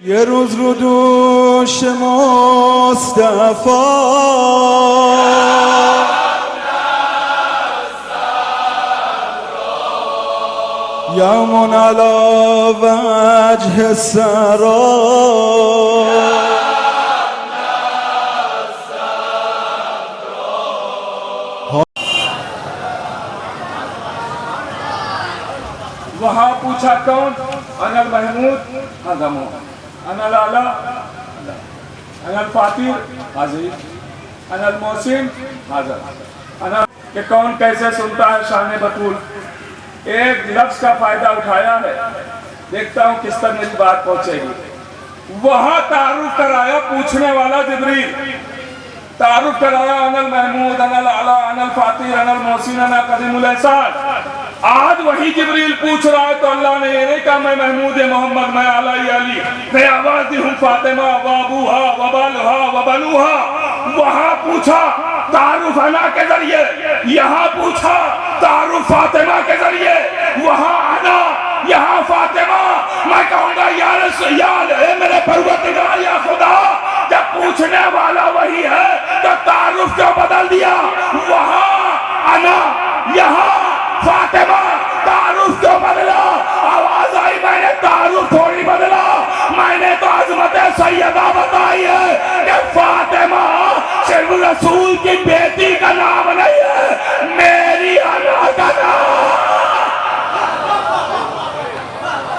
یه روز رو دوش مصطفی یوم علی وجه السرا وہاں پوچھا کون؟ انا المحمود هذا محمد، انا الاعلی انا الفاتر حاضر، انا المحسن حاضر، انا کہ کون کیسے سنتا ہے شان بطول؟ ایک لفظ کا فائدہ اٹھایا ہے، دیکھتا ہوں کس تک میری بات پہنچے گی۔ وہاں تعارف کرایا پوچھنے والا جبریل، تعارف کرایا انا المحمود انا الاعلی انا الفاتر انا المحسن انا قدیم الاحسان۔ آج وہی جبریل پوچھ رہا ہے تو اللہ نے یہ نہیں کہا میں محمود محمد میں اعلی علی میں آواز دی ہوں فاطمہ و ابوہا و بالہا و بنوہا۔ وہاں پوچھا تعارف انا کے ذریعے، یہاں پوچھا تعارف فاطمہ کے ذریعے، وہاں انا یہاں فاطمہ۔ میں کہوں گا یا رسول اے میرے پروردگار یا خدا، جب پوچھنے والا وہی ہے تو تعارف کیوں بدل دیا؟ وہاں انا یہاں فاطمہ، تعارف کیوں بدلا؟ آواز آئی میں نے تعارف تھوڑی بدلا، میں نے تو عظمت سیدہ بتائی ہے کہ فاطمہ صرف رسول کی بیٹی کا نام نہیں ہے، میری انا کا نام۔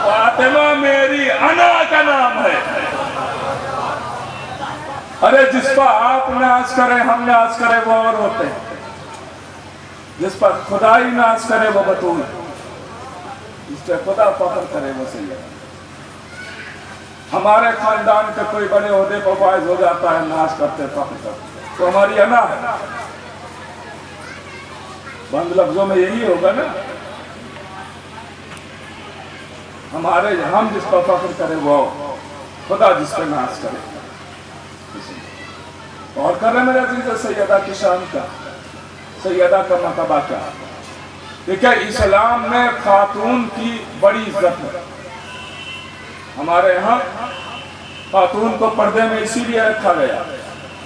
فاطمہ میری انا کا نام ہے۔ ارے جس پر آپ ناز کریں ہم ناز کریں وہ اور ہوتے ہیں، جس پر خدائی ناز کرے وہ بطول، جس پر خدا فخر کرے وہ سید۔ ہمارے خاندان کے کوئی بڑے عہدے پر فائز ہو جاتا ہے، ناز کرتے فخر کرتے، تو ہماری انا ہے۔ بند لفظوں میں یہی ہوگا نا، ہمارے ہم جس پر فخر کرے وہ خدا جس پر ناز کرے۔ اور کر رہے میرے عزیز سیدہ کی شان کا، سیدہ کا مرتبہ کیا؟ دیکھیں اسلام میں خاتون کی بڑی عزت ہے۔ ہمارے یہاں خاتون کو پردے میں اسی لیے رکھا گیا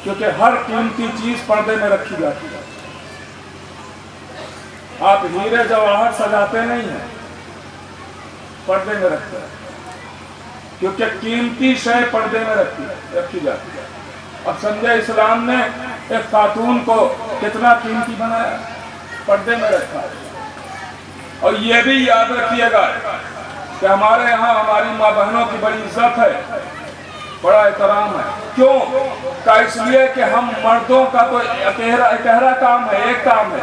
کیونکہ ہر قیمتی چیز پردے میں رکھی جاتی ہے۔ آپ ہیرے جواہر سجاتے نہیں ہیں، پردے میں رکھتے ہیں، کیونکہ قیمتی شے پردے میں رکھی جاتی ہے۔ اب سمجھے اسلام نے ایک خاتون کو کتنا قیمتی بنایا، پردے میں رکھا ہے۔ اور یہ بھی یاد رکھیے گا کہ ہمارے یہاں ہماری ماں بہنوں کی بڑی عزت ہے، بڑا احترام ہے۔ کیوں؟ کہ اس لیے کہ ہم مردوں کا تو اکہرا کام ہے، ایک کام ہے۔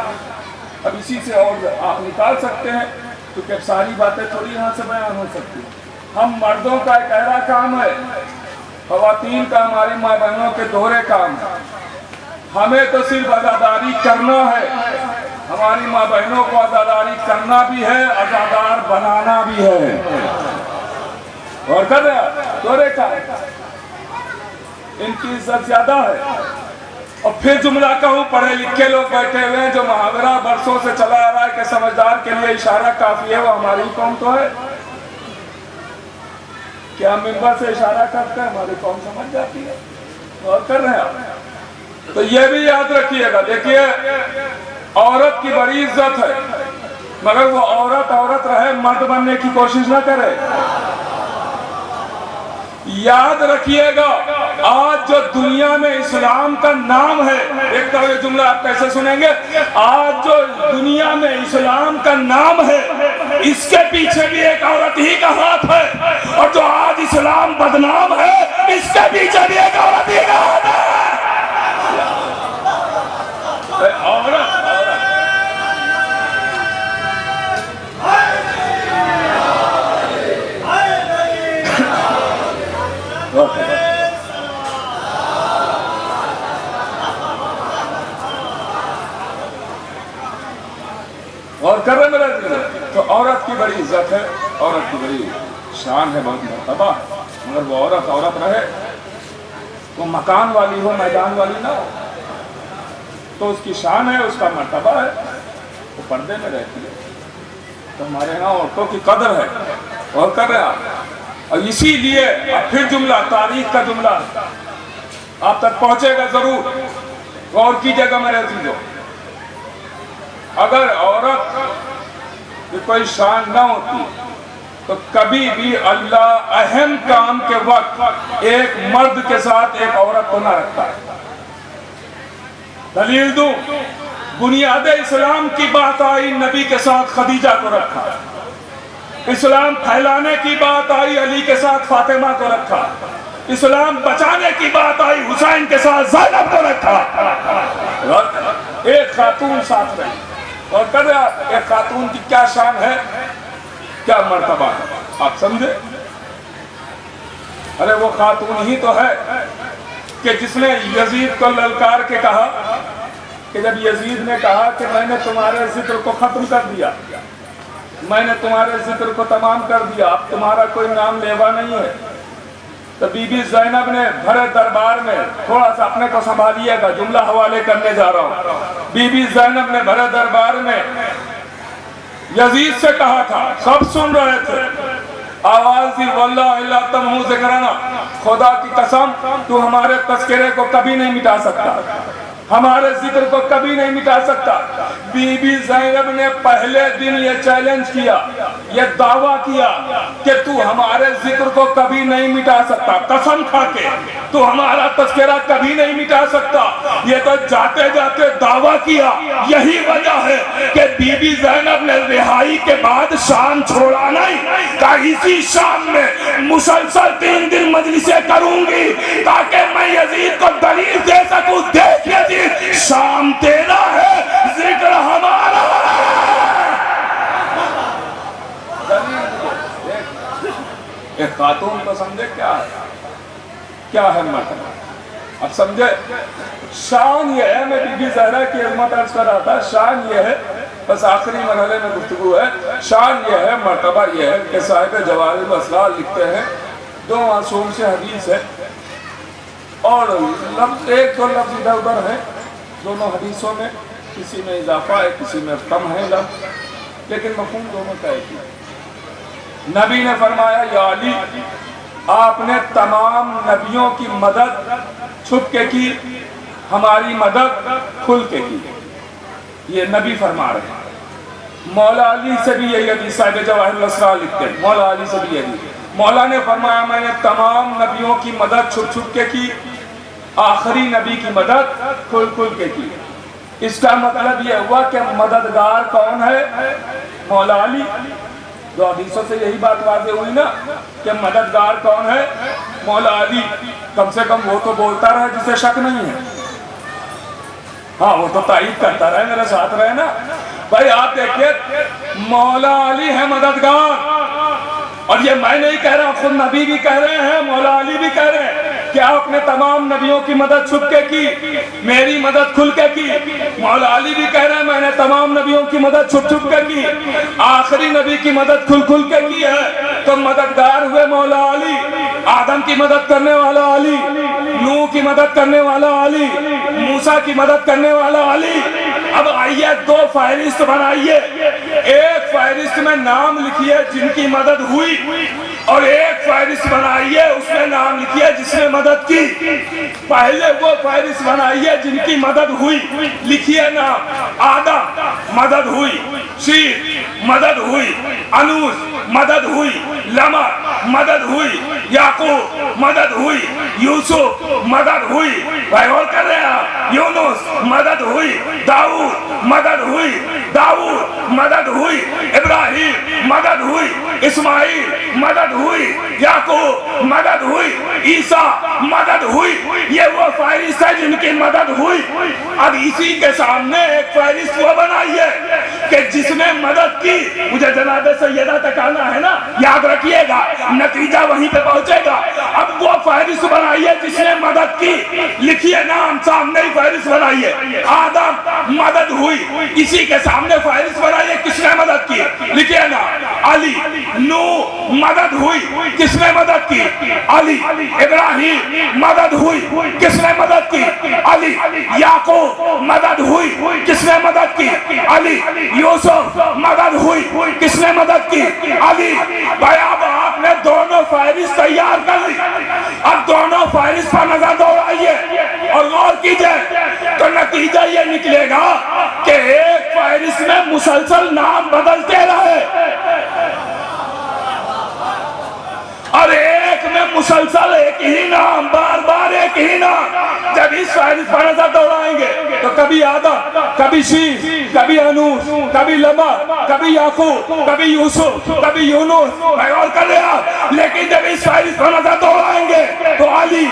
اب اسی سے اور آپ نکال سکتے ہیں کیونکہ ساری باتیں تھوڑی یہاں سے بیان ہو سکتی ہیں۔ ہم مردوں کا اکہرا کام ہے، خواتین کا ہماری ماں بہنوں کے دوہرے کام ہے۔ ہمیں تو صرف عزاداری کرنا ہے، ہماری ماں بہنوں کو عزاداری کرنا بھی ہے، عزادار بنانا بھی ہے۔ اور کر رہے ہیں دوہرے کام، ان کی عزت زیادہ ہے۔ اور پھر جملہ کہوں، پڑھے لکھے لوگ بیٹھے ہوئے ہیں جو محاورہ برسوں سے چلا آ رہا ہے کہ سمجھدار کے لیے اشارہ کافی ہے، وہ ہماری قوم تو ہے۔ کیا ممبر سے اشارہ کرتے ہیں ہماری قوم سمجھ جاتی ہے، اور کر رہے ہیں۔ تو یہ بھی یاد رکھیے گا، دیکھیے عورت کی بڑی عزت ہے، مگر وہ عورت رہے، مرد بننے کی کوشش نہ کرے۔ یاد رکھیے گا آج جو دنیا میں اسلام کا نام ہے، دیکھتا ہوں یہ جملہ آپ کیسے سنیں گے، آج جو دنیا میں اسلام کا نام ہے اس کے پیچھے بھی ایک عورت ہی کا ہاتھ ہے، اور جو آج اسلام بدنام ہے اس کے پیچھے بھی ایک عورت ہی کا ہاتھ ہے۔ عورت اور کر رہے میرے عزیز، تو عورت کی بڑی عزت ہے، عورت کی بڑی شان ہے، بہت مرتبہ ہے، مگر وہ عورت رہے، وہ مکان والی ہو، میدان والی نہ ہو، تو اس کی شان ہے، اس کا مرتبہ ہے، وہ پردے میں رہتی ہے۔ تو ہمارے ہاں عورتوں کی قدر ہے، اور کر رہے آپ اور اسی لیے پھر جملہ تاریخ کا جملہ آپ تک پہنچے گا ضرور، غور کیجیے گا میرے عزیزو۔ اگر عورت کی کوئی شان نہ ہوتی تو کبھی بھی اللہ اہم کام کے وقت ایک مرد کے ساتھ ایک عورت کو نہ رکھتا ہے۔ دلیل دوں، بنیاد اسلام کی بات آئی نبی کے ساتھ خدیجہ کو رکھا، اسلام پھیلانے کی بات آئی علی کے ساتھ فاطمہ کو رکھا، اسلام بچانے کی بات آئی حسین کے ساتھ زینب کو رکھا۔ ایک خاتون ساتھ رہی، اور کہتے ہیں ایک خاتون کی کیا شان ہے، کیا مرتبہ ہے، آپ سمجھے؟ ارے وہ خاتون ہی تو ہے کہ جس نے یزید کو للکار کے کہا کہ جب یزید نے کہا کہ میں نے تمہارے ذکر کو ختم کر دیا، میں نے تمہارے ذکر کو تمام کر دیا، اب تمہارا کوئی نام لیوا نہیں ہے، تو بی بی زینب نے بھرے دربار میں، تھوڑا سا اپنے کو سنبھالیے گا، جملہ حوالے کرنے جا رہا ہوں، بی بی زینب نے بھرے دربار میں یزید سے کہا تھا، سب سن رہے تھے، آواز دی واللہ الا تمہو ذکرنا، خدا کی قسم تو ہمارے تذکرے کو کبھی نہیں مٹا سکتا، ہمارے ذکر کو کبھی نہیں مٹا سکتا۔ بی بی زینب نے پہلے دن یہ چیلنج کیا، یہ دعویٰ کیا کہ تو ہمارے ذکر کو کبھی نہیں مٹا سکتا، قسم کھا کے تو ہمارا تذکرہ کبھی نہیں مٹا سکتا۔ یہ تو جاتے جاتے دعویٰ کیا۔ یہی وجہ ہے کہ بی بی زینب نے رہائی کے بعد شام چھوڑا نہیں، کہ اسی شام میں مسلسل 3 دن مجلسیں کروں گی تاکہ میں یزید کو دلیل دے سکوں، دیکھ یزید شام تیرا ہے، ذکر ہمارا ہے۔ ایک خاتون تو سمجھے کیا ہے، کیا ہے مرتبہ، اب سمجھے؟ شان یہ ہے، میں بی بی زہرا کی عظمت عرض کر رہا تھا، شان یہ ہے، بس آخری مرحلے میں گفتگو ہے، شان یہ ہے، مرتبہ یہ ہے کہ صاحب جواہر الاسرار لکھتے ہیں، 2 معصوم سے حدیث ہے اور لفظ ایک 2 لفظ ادھر ادھر ہیں دونوں حدیثوں میں، کسی میں اضافہ ہے کسی میں کم ہے لفظ، لیکن مفہوم دونوں کا ایک ہی ہے۔ نبی نے فرمایا یا علی، آپ نے تمام نبیوں کی مدد چھپ کے کی، ہماری مدد کھل کے کی، یہ نبی فرما رہے ہیں۔ مولا علی سے بھی یہی حدیث، صاحب جواہر الاسرار لکھتے ہیں، مولا علی سے بھی یہی، مولا نے فرمایا میں نے تمام نبیوں کی مدد چھپ چھپ کے کی، آخری نبی کی مدد کھل کھل کے کی۔ اس کا مطلب یہ ہوا کہ مددگار کون ہے؟ مولا علی۔ دو حدیثوں سے یہی بات واضح ہوئی نا کہ مددگار کون ہے؟ مولا علی۔ کم سے کم وہ تو بولتا رہے جسے شک نہیں ہے، ہاں وہ تو تائید کرتا رہے، میرے ساتھ رہے نا بھائی۔ آپ دیکھیے مولا علی ہے مددگار، اور یہ میں نہیں کہہ رہا، خود نبی بھی کہہ رہے ہیں، مولا علی بھی کہہ رہے ہیں کہ آپ نے تمام نبیوں کی مدد چھپ کے کی، میری مدد کھل کے کی۔ مولا علی بھی کہہ رہے ہیں میں نے تمام نبیوں کی مدد چھپ چھپ کے کی، آخری نبی کی مدد کھل کھل کے کی ہے۔ تو مددگار ہوئے مولا علی، آدم کی مدد کرنے والا علی، نوح کی مدد کرنے والا علی، موسیٰ کی مدد کرنے والا علی۔ اب آئیے 2 فہرست بنائیے، ایک فہرست میں نام لکھیے جن کی مدد ہوئی، اور ایک فہرست بنائیے اس میں نام لکھیے جس نے مدد کی۔ پہلے وہ فہرست بنائیے جن کی مدد ہوئی، لکھیے نام، آدم مدد ہوئی، شیر مدد ہوئی، انوش مدد ہوئی، لمح مدد ہوئی، یعقوب مدد ہوئی، یوسف مدد ہوئی، بھائی اور کر رہے ہیں، یونس مدد ہوئی، داؤد مدد ہوئی، داؤد مدد ہوئی، ابراہیم مدد ہوئی، اسماعیل مدد ہوئی، یعقوب مدد ہوئی، عیسیٰ مدد ہوئی۔ یہ وہ فہرست ہے جن کی مدد ہوئی۔ اب اسی کے سامنے ایک فہرست وہ بنائیے کہ جس نے مدد کی، مجھے جناب سیدہ تک آنا ہے نا، یاد رکھیے گا نتیجہ وہیں پہ پہنچے گا۔ اب وہ فہرست بنائیے جس نے مدد کی، لکھیے نام، سامنے ہی فہرست بنائیے، آدم مدد ہوئی، اسی کے سامنے فہرست بنائیے کس نے مدد کی، لکھیے نام، علی، نوح مدد ہوئی، کس نے مدد کی، علی، ابراہیم مدد ہوئی، کس نے مدد کی، علی، یعقوب مدد ہوئی، کس نے مدد کی، علی، یوسف مدد ہوئی، کس نے مدد کی، علی۔ بھائی اب آپ نے دونوں فہرست فہرست تیار کر لی. اب دونوں فہرست پر نظر دوڑائیے اور غور کیجئے تو نتیجہ یہ نکلے گا کہ ایک فہرست میں مسلسل نام بدلتے رہے اور ایک میں مسلسل ایک ہی نام، بار بار ایک ہی نام. جب اس فہرست پر نظر دوڑائیں گے تو کبھی آدم، کبھی شیش، کبھی انوش، کبھی لمع، کبھی یعقوب، کبھی یوسف، کبھی یونس، میں غور کر رہا. لیکن جب اس فہرست پر نظر دوڑائیں گے تو علی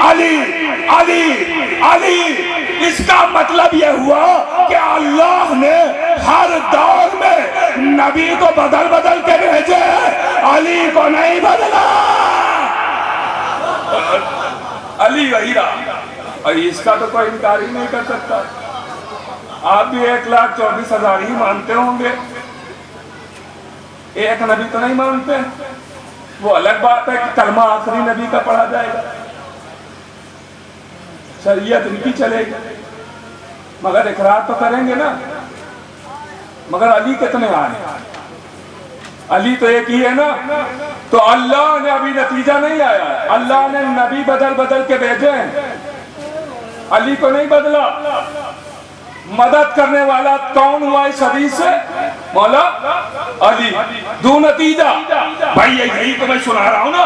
علی علی علی. اس کا مطلب یہ ہوا کہ اللہ نے ہر دور میں نبی کو بدل بدل کے بھیجے، علی کو نہیں بدلا. علی وہی رہا اور اس کا تو کوئی انکار ہی نہیں کر سکتا. آپ بھی 1,24,000 ہی مانتے ہوں گے، ایک نبی تو نہیں مانتے. وہ الگ بات ہے کہ کلمہ آخری نبی کا پڑھا جائے گا، شریعت ان کی چلے گی، مگر اقرار تو کریں گے نا. مگر علی کتنے آئے؟ علی تو ایک ہی ہے نا. تو اللہ نے ابھی نتیجہ نہیں آیا، اللہ نے نبی بدل بدل کے بھیجے ہیں، علی کو نہیں بدلا. مدد کرنے والا کون ہوا اس حدیث سے؟ مولا علی. دو نتیجہ بھائی یہی تو میں سنا رہا ہوں نا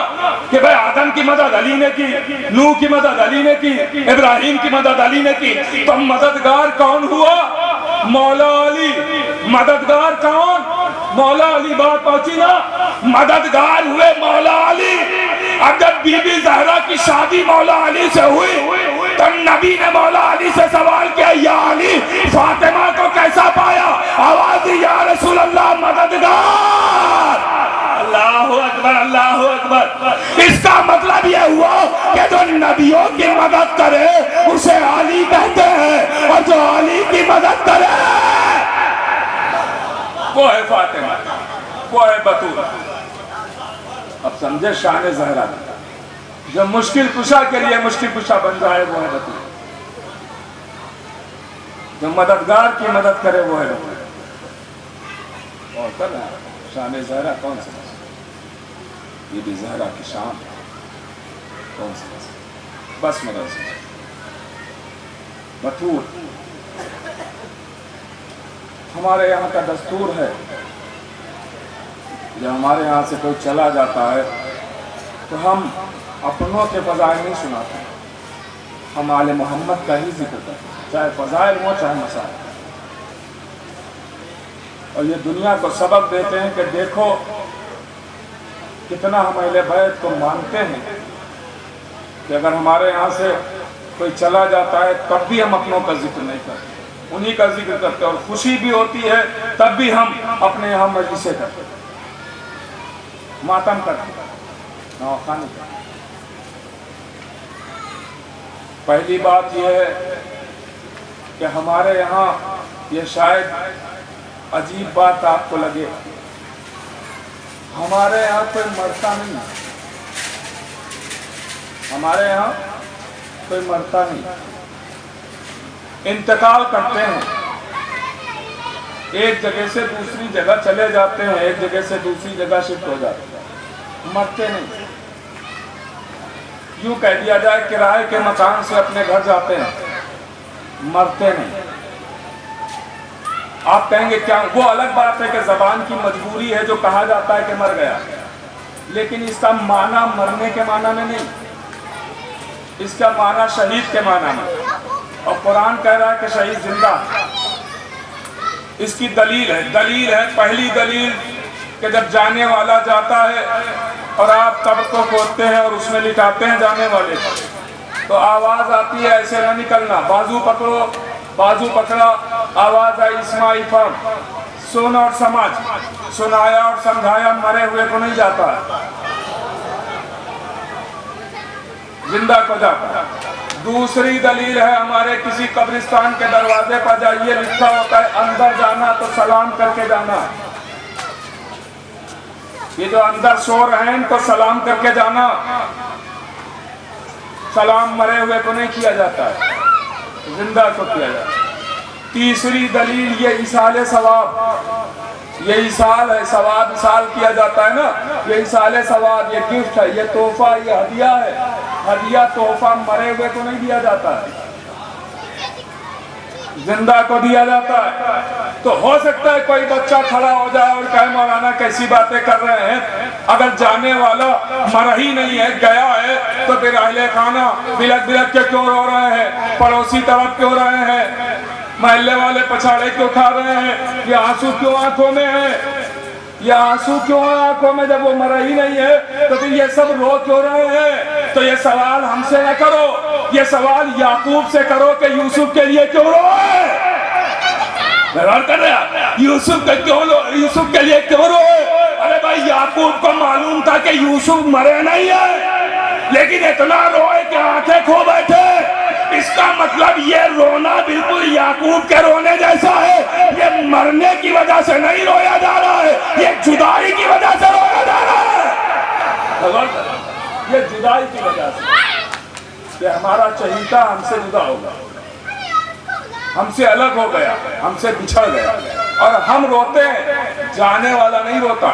کہ بھائی آدم کی مدد علی نے کی، نوح کی مدد علی نے کی، ابراہیم کی مدد علی نے کی. تو مددگار کون ہوا؟ مولا علی. مددگار کون؟ مولا علی. بات پہنچی نا؟ مددگار ہوئے مولا علی. اب جب بی بی زہرا کی شادی مولا علی سے ہوئی تو نبی نے مولا علی سے سوال کیا، یا علی فاطمہ کو کیسا پایا؟ آواز دی، یا رسول اللہ مددگار. اللہ اکبر اللہ اکبر. اس کا مطلب یہ ہوا کہ جو نبیوں کی مدد کرے اسے علی کہتے ہیں، اور جو علی کی مدد کرے وہ ہے فاطمہ، وہ ہے بطول. اب سمجھے شان زہرا جو مشکل کشا کے لیے مشکل کشا بن رہا ہے وہ ہے بطول. جو مددگار کی مدد کرے وہ ہے بطول. اور کر رہا ہے شان زہرا کون سے بی بی زہرا کی شان کون سے بس مدد سے بطول. ہمارے یہاں کا دستور ہے جب ہمارے یہاں سے کوئی چلا جاتا ہے تو ہم اپنوں کے فضائل نہیں سناتے، ہم آل محمد کا ہی ذکر کرتے ہیں، چاہے فضائل ہو چاہے مسائل. اور یہ دنیا کو سبق دیتے ہیں کہ دیکھو کتنا ہم اہل بیت کو مانتے ہیں کہ اگر ہمارے یہاں سے کوئی چلا جاتا ہے تب بھی ہم اپنوں کا ذکر نہیں کرتے، انہی کا ذکر کرتے. اور خوشی بھی ہوتی ہے تب بھی ہم اپنے یہاں مجلسیں کرتے، ماتم کرتے، نواخوانی کرتے. پہلی بات یہ ہے کہ ہمارے یہاں یہ شاید عجیب بات آپ کو لگے، ہمارے یہاں کوئی مرتا نہیں، ہمارے یہاں کوئی مرتا نہیں، انتقال کرتے ہیں، ایک جگہ سے دوسری جگہ چلے جاتے ہیں، ایک جگہ سے دوسری جگہ شفٹ ہو جاتے ہیں، مرتے نہیں. یوں کہہ دیا جائے کرائے کے مکان سے اپنے گھر جاتے ہیں، مرتے نہیں. آپ کہیں گے کیا؟ وہ الگ بات ہے کہ زبان کی مجبوری ہے جو کہا جاتا ہے کہ مر گیا، لیکن اس کا معنی مرنے کے معنی میں نہیں، اس کا معنی شہید کے معنی میں. اور قرآن کہہ رہا ہے کہ شہید زندہ. اس کی دلیل ہے پہلی دلیل کہ جب جانے والا جاتا ہے اور آپ قبر کو کھودتے ہیں اور اس میں لٹاتے ہیں جانے والے تو آواز آتی ہے ایسے نہ نکلنا، بازو پکڑو، بازو پکڑا، آواز آئی اسماعی فرم، سن اور سمجھ، سنایا اور سمجھایا مرے ہوئے کو نہیں جاتا ہے، زندہ کو جاتا ہے. دوسری دلیل ہے ہمارے کسی قبرستان کے دروازے پر جائیے لکھا ہوتا ہے اندر جانا تو سلام کر کے جانا. یہ جو اندر سو رہے ہیں ان کو سلام کر کے جانا، سلام مرے ہوئے کو نہیں کیا جاتا ہے، زندہ کو کیا جاتا ہے. تیسری دلیل یہ ایصال ثواب، یہ ایصال ہے، ثواب ایصال کیا جاتا ہے نا، یہ ایصال ثواب، یہ گفٹ ہے، یہ تحفہ، یہ ہدیہ ہے۔ ہدیہ تحفہ مرے ہوئے کو نہیں دیا جاتا ہے، زندہ کو دیا جاتا ہے۔ تو ہو سکتا ہے کوئی بچہ کھڑا ہو جائے اور کہے مولانا کیسی باتیں کر رہے ہیں، اگر جانے والا مرا ہی نہیں ہے، گیا ہے، تو پھر اہل خانہ بلک بلک کے کیوں رو رہے ہیں، پڑوسی طرف کیوں رہے ہیں، محلے والے پچھاڑے کیوں کھا رہے ہیں، یہ آنسو کیوں آنکھوں میں ہے، یہ آنسو کیوں ہے آنکھوں میں جب وہ مرا ہی نہیں ہے، تو پھر یہ سب رو کیوں رہے ہیں؟ تو یہ سوال ہم سے نہ کرو، یہ سوال یعقوب سے کرو کہ یوسف کے لیے کیوں روئے؟ میں غور کر رہا یوسف کے لیے کیوں روئے؟ ارے بھائی یعقوب کو معلوم تھا کہ یوسف مرے نہیں ہے، لیکن اتنا روئے کہ آنکھیں کھو بیٹھے۔ اس کا مطلب یہ رونا بالکل یعقوب کے رونے جیسا ہے، یہ مرنے کی وجہ سے نہیں رویا جا رہا ہے، یہ جدائی کی وجہ سے رویا جا رہا ہے۔ یہ جدائی کی وجہ سے کہ ہمارا چہیتا ہم سے جدا ہو گیا، ہم سے الگ ہو گیا، ہم سے بچھڑ گیا، اور ہم روتے ہیں، جانے والا نہیں روتا،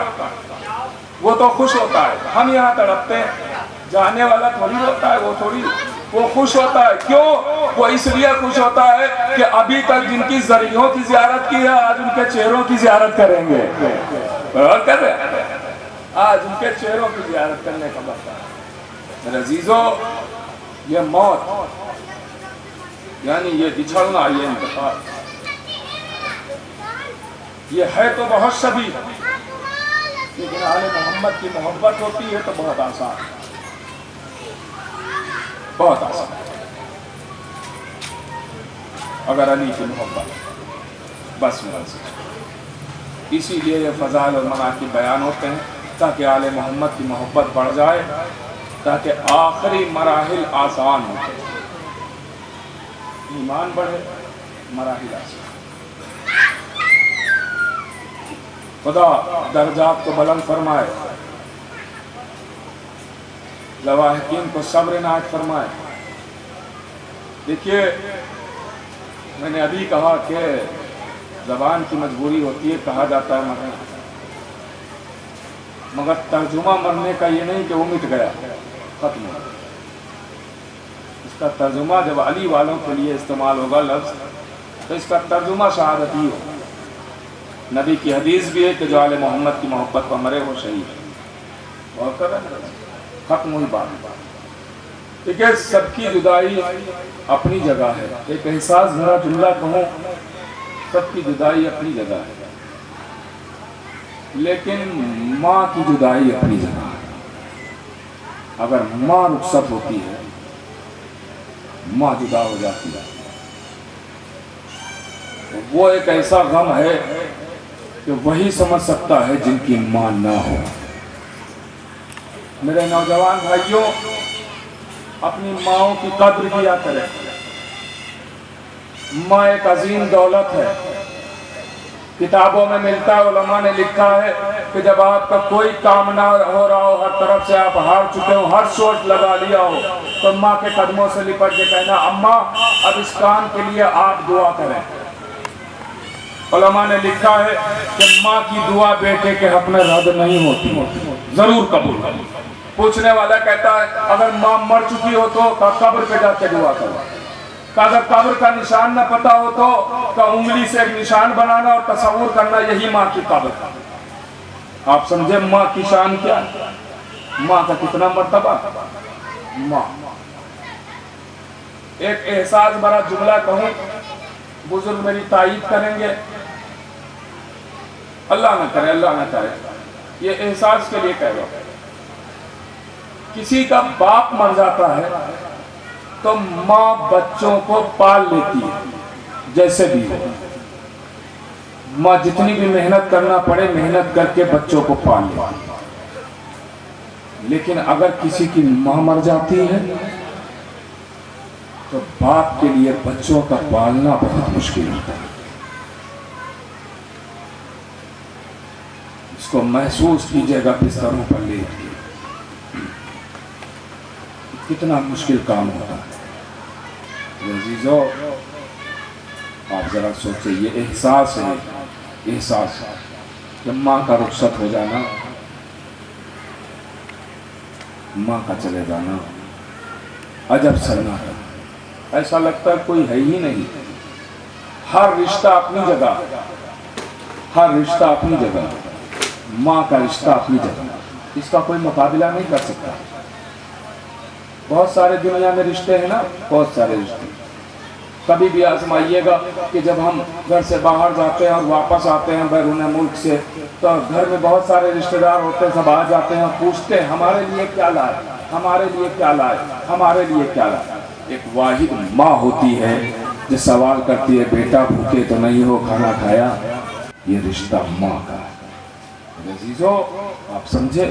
وہ تو خوش ہوتا ہے، ہم یہاں تڑپتے ہیں، جانے والا تھوڑی روتا ہے، وہ خوش ہوتا ہے۔ کیوں؟ وہ اس لیے خوش ہوتا ہے کہ ابھی تک جن کی ذریعوں کی زیارت کی ہے، آج ان کے چہروں کی زیارت کریں گے، اور کر رہے ہیں، آج ان کے چہروں کی زیارت کرنے کا وقت ہے۔ میرے عزیزو، یہ موت یعنی یہ بچھڑنا، یہ انتقال، یہ ہے تو بہت شبیہ، لیکن آل محمد کی محبت ہوتی ہے تو بہت آسان، بہت آسان۔ اگر علی کی محبت بس میں اسی لیے یہ فضائل اور مناقب بیان ہوتے ہیں تاکہ آل محمد کی محبت بڑھ جائے، تاکہ آخری مراحل آسان ہو، ایمان بڑھے، مراحل آسان۔ خدا درجات کو بلند فرمائے، لواحقین کو صبر عنایت فرمائے۔ دیکھیے، میں نے ابھی کہا کہ زبان کی مجبوری ہوتی ہے، کہا جاتا ہے مرنا، مگر ترجمہ مرنے کا یہ نہیں کہ وہ مٹ گیا، ختم ہو گیا۔ اس کا ترجمہ جب علی والوں کے لیے استعمال ہوگا لفظ، تو اس کا ترجمہ شہادت ہی ہوگا۔ نبی کی حدیث بھی ہے کہ جو آل محمد کی محبت پر مرے وہ شہید ہے، اور ختم ہوئی بات۔ ٹھیک ہے، سب کی جدائی اپنی جگہ ہے، ایک احساس بھرا جملہ کہوں، سب کی جدائی اپنی جگہ ہے، لیکن ماں کی جدائی اپنی جگہ ہے۔ اگر ماں رخصت ہوتی ہے، ماں جدا ہو جاتی ہے، وہ ایک ایسا غم ہے کہ وہی سمجھ سکتا ہے جن کی ماں نہ ہو۔ میرے نوجوان بھائیوں، اپنی ماؤں کی قدر کیا کریں۔ ماں ایک عظیم دولت ہے، کتابوں میں ملتا ہے، علماء نے لکھا ہے کہ جب آپ کا کوئی کام نہ ہو رہا ہو، ہر طرف سے آپ ہار چکے ہو، ہر سوچ لگا لیا ہو، تو ماں کے قدموں سے لپٹ کے کہنا، اماں اب اس کام کے لیے آپ دعا کریں۔ علماء نے لکھا ہے کہ ماں کی دعا بیٹے کے حق میں رد نہیں ہوتی، ضرور قبول کریں۔ پوچھنے والا کہتا ہے اگر ماں مر چکی ہو تو قبر پہ جا کے دعا کرو، اگر قبر کا نشان نہ پتا ہو تو انگلی سے ایک نشان بنانا اور تصور کرنا یہی ماں کی قبر۔ آپ سمجھے ماں کی شان کیا ہے، ماں کا کتنا مرتبہ۔ ماں ایک احساس بھرا جملہ کہوں، بزرگ میری تائید کریں گے، اللہ نہ کرے، اللہ نہ کرے، یہ احساس کے لیے کہہ رہا ہوں۔ کسی کا باپ مر جاتا ہے تو ماں بچوں کو پال لیتی ہے، جیسے بھی ہو، ماں جتنی بھی محنت کرنا پڑے محنت کر کے بچوں کو پال لیتی ہے۔ لیکن اگر کسی کی ماں مر جاتی ہے تو باپ کے لیے بچوں کا پالنا بہت مشکل ہوتا ہے۔ اس کو محسوس کیجیے گا بستروں پر لے کے، کتنا مشکل کام ہوتا ہے۔ عزیزو، آپ ذرا سوچیں، یہ احساس ہے، احساس جب ماں کا رخصت ہو جانا، ماں کا چلے جانا، عجب سناٹا، ایسا لگتا ہے کوئی ہے ہی نہیں۔ ہر رشتہ اپنی جگہ، ہر رشتہ اپنی جگہ، ماں کا رشتہ اپنی جگہ، اس کا کوئی مقابلہ نہیں کر سکتا۔ بہت سارے دنیا میں رشتے ہیں نا، بہت سارے رشتے۔ کبھی بھی آزمائیے گا کہ جب ہم گھر سے باہر جاتے ہیں اور واپس آتے ہیں بیرون ملک سے، تو گھر میں بہت سارے رشتہ دار ہوتے ہیں، سب آ جاتے ہیں، پوچھتے ہیں ہمارے لیے کیا لائے، ہمارے لیے کیا لائے، ہمارے لیے کیا لائے۔ ایک واحد ماں ہوتی ہے جو سوال کرتی ہے بیٹا بھوکے تو نہیں ہو، کھانا کھایا؟ یہ رشتہ ماں کا ہے۔ عزیزو آپ سمجھے،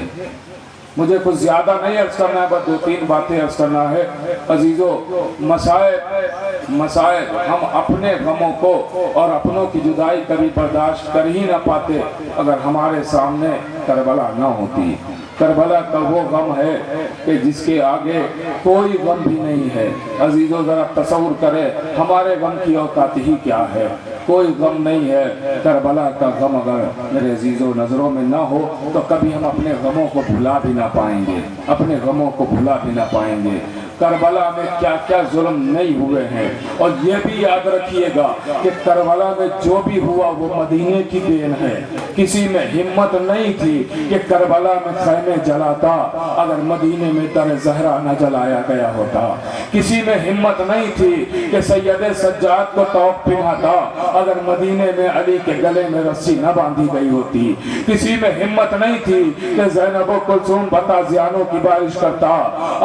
مجھے کچھ زیادہ نہیں عرض کرنا ہے، بس 2-3 باتیں عرض کرنا ہے۔ عزیزو مسائب ہم اپنے غموں کو اور اپنوں کی جدائی کبھی برداشت کر ہی نہ پاتے اگر ہمارے سامنے کربلا نہ ہوتی۔ کربلا کا وہ غم ہے کہ جس کے آگے کوئی غم بھی نہیں ہے۔ عزیزو ذرا تصور کرے ہمارے غم کی اوقات ہی کیا ہے، کوئی غم نہیں ہے۔ کربلا کا غم اگر میرے عزیزو نظروں میں نہ ہو تو کبھی ہم اپنے غموں کو بھلا بھی نہ پائیں گے، اپنے غموں کو بھلا بھی نہ پائیں گے۔ کربلا میں کیا کیا ظلم نہیں ہوئے ہیں، اور یہ بھی یاد رکھیے گا کہ کربلا میں جو بھی ہوا وہ مدینے کی دین ہے۔ کسی میں ہمت نہیں تھی کہ کربلا میں خیمے جلاتا اگر مدینے میں در زہرا نہ جلایا گیا ہوتا۔ کسی میں ہمت نہیں تھی کہ سید سجاد کو توق پہناتا اگر مدینے میں علی کے گلے میں رسی نہ باندھی گئی ہوتی۔ کسی میں ہمت نہیں تھی کہ زینب و کلثوم بتازیانوں کی بارش کرتا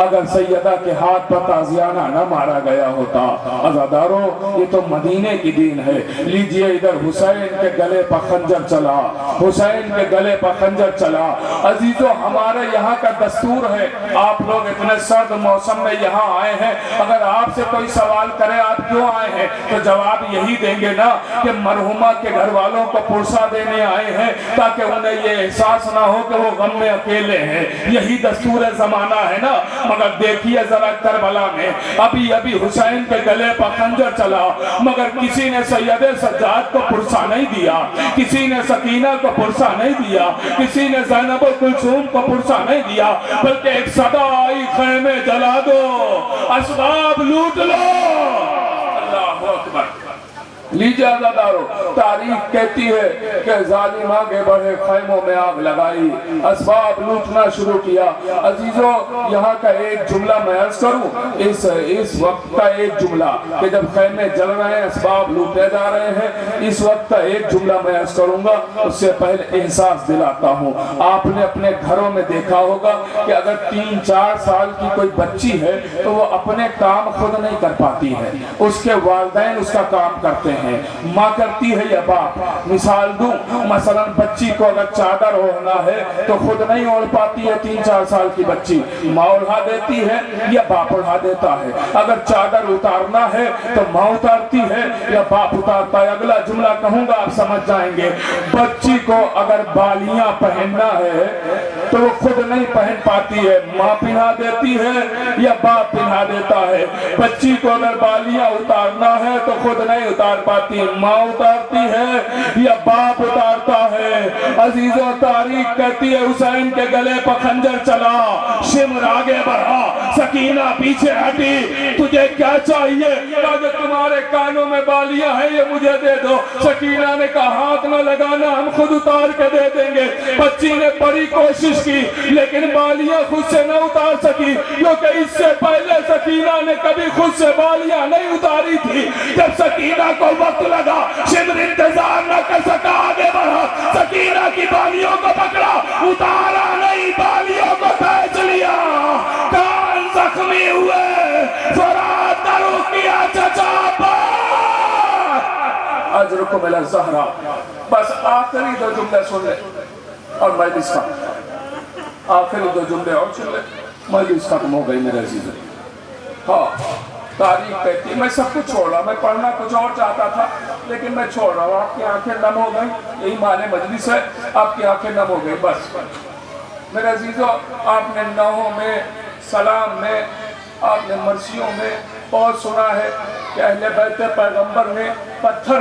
اگر سیدہ کے ہاتھ پر تازیانہ نہ مارا گیا ہوتا۔ عزادارو یہ تو مدینے کی دین ہے۔ لیجئے ادھر حسین کے گلے پر خنجر چلا، حسین کے گلے پر خنجر چلا۔ عزیزو ہمارے یہاں کا دستور ہے، آپ لوگ اتنے سرد موسم میں یہاں آئے ہیں، اگر آپ سے کوئی سوال کرے آپ کیوں آئے ہیں تو جواب یہی دیں گے نا کہ مرحومہ کے گھر والوں کو پرسہ دینے آئے ہیں تاکہ انہیں یہ احساس نہ ہو کہ وہ غم میں اکیلے ہیں۔ یہی دستور زمانہ ہے نا۔ مگر دیکھیے ذرا کربلا میں ابھی حسین کے گلے پر خنجر چلا، مگر کسی نے سید سجاد کو پرسہ نہیں دیا، کسی نے سکینہ کو پرسہ نہیں دیا، کسی نے زینب و کلثوم کو پرسہ نہیں دیا، بلکہ ایک صدا آئی خیمے جلا دو، اسباب لوٹ لو۔ اللہ اکبر۔ لیجیے عزادارو، تاریخ کہتی ہے کہ ظالم آگے بڑھے، خیموں میں آگ لگائی، اسباب لوٹنا شروع کیا۔ عزیزو یہاں کا ایک جملہ میں عرض کروں، اس وقت کا ایک جملہ کہ جب خیمے جل رہے ہیں، اسباب لوٹے جا رہے ہیں، اس وقت کا ایک جملہ میں عرض کروں گا، اس سے پہلے احساس دلاتا ہوں۔ آپ نے اپنے گھروں میں دیکھا ہوگا کہ اگر 3-4 سال کی کوئی بچی ہے تو وہ اپنے کام خود نہیں کر پاتی ہے، اس کے والدین اس کا کام کرتے ہیں، ماں کرتی ہے یا باپ۔ مثال دوں، مثلا بچی کو اگر چادر اوڑھنا ہے تو خود نہیں اوڑھ پاتی ہے 3-4 سال کی بچی، ماں اڑھا دیتی ہے یا باپ اڑھا دیتا ہے۔ اگر چادر اتارنا ہے تو ماں اتارتی ہے یا باپ اتارتا ہے۔ اگلا جملہ کہوں گا آپ سمجھ جائیں گے۔ بچی کو اگر بالیاں پہننا ہے تو وہ خود نہیں پہن پاتی ہے، ماں پہنا دیتی ہے یا باپ پہنا دیتا ہے۔ بچی کو اگر بالیاں اتارنا ہے تو خود نہیں اتار پاتی، ماں اتارتی ہے یا باپ اتارتا ہے۔ عزیزو تاریخ کہتی ہے حسین کے گلے پر خنجر چلا، شمر آگے بڑھا، سکینہ پیچھے ہٹی، تجھے کیا چاہیے؟ کہ تمہارے کانوں میں بالیاں ہیں یہ مجھے دے دو۔ سکینہ نے کہا ہاتھ نہ لگانا، ہم خود اتار کے دے دیں گے۔ بچی نے بڑی کوشش کی لیکن بالیاں خود سے نہ اتار سکی، کیونکہ اس سے پہلے سکینہ نے کبھی خود سے بالیاں نہیں اتاری تھی۔ جب سکینہ کو وقت لگا، شمر انتظار نہ کر سکا، آگے بڑھا، سکینہ کی بالیوں کو پکڑا، اتارا نہیں، بالیوں کو کھینچ لیا، کان زخمی ہوئے، فرات درو کیا چچا پار، اجرکم الی الزہرا۔ بس آخری 2 جملے سن لے اور مجلس ختم، آخری 2 جملے اور سن لے، مجلس ختم ہو گئی میرے عزیزوں۔ ہاں تاریخ کہتی ہے، میں سب کچھ چھوڑ رہا، میں پڑھنا کچھ اور چاہتا تھا لیکن میں چھوڑ رہا ہوں۔ آپ کی آنکھیں نم ہو گئی، یہی معنی مجلس ہے، آپ کی آنکھیں نم ہو گئی۔ بس میرے عزیزو، آپ نے نوحوں میں، سلام میں، آپ نے مرثیوں میں بہت سنا ہے کہ اہل بیت پیغمبر نے پتھر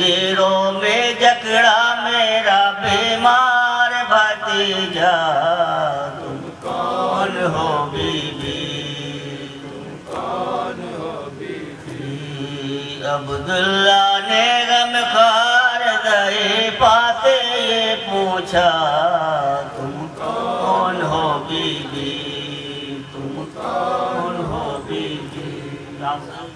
زنجیروں میں جکڑا میرا بیمار بھتیجا تم کون ہو بی بی عبداللہ نے غم خار دئے پاتے یہ پوچھا تم کون ہو بی بی تم کون ہو بی بی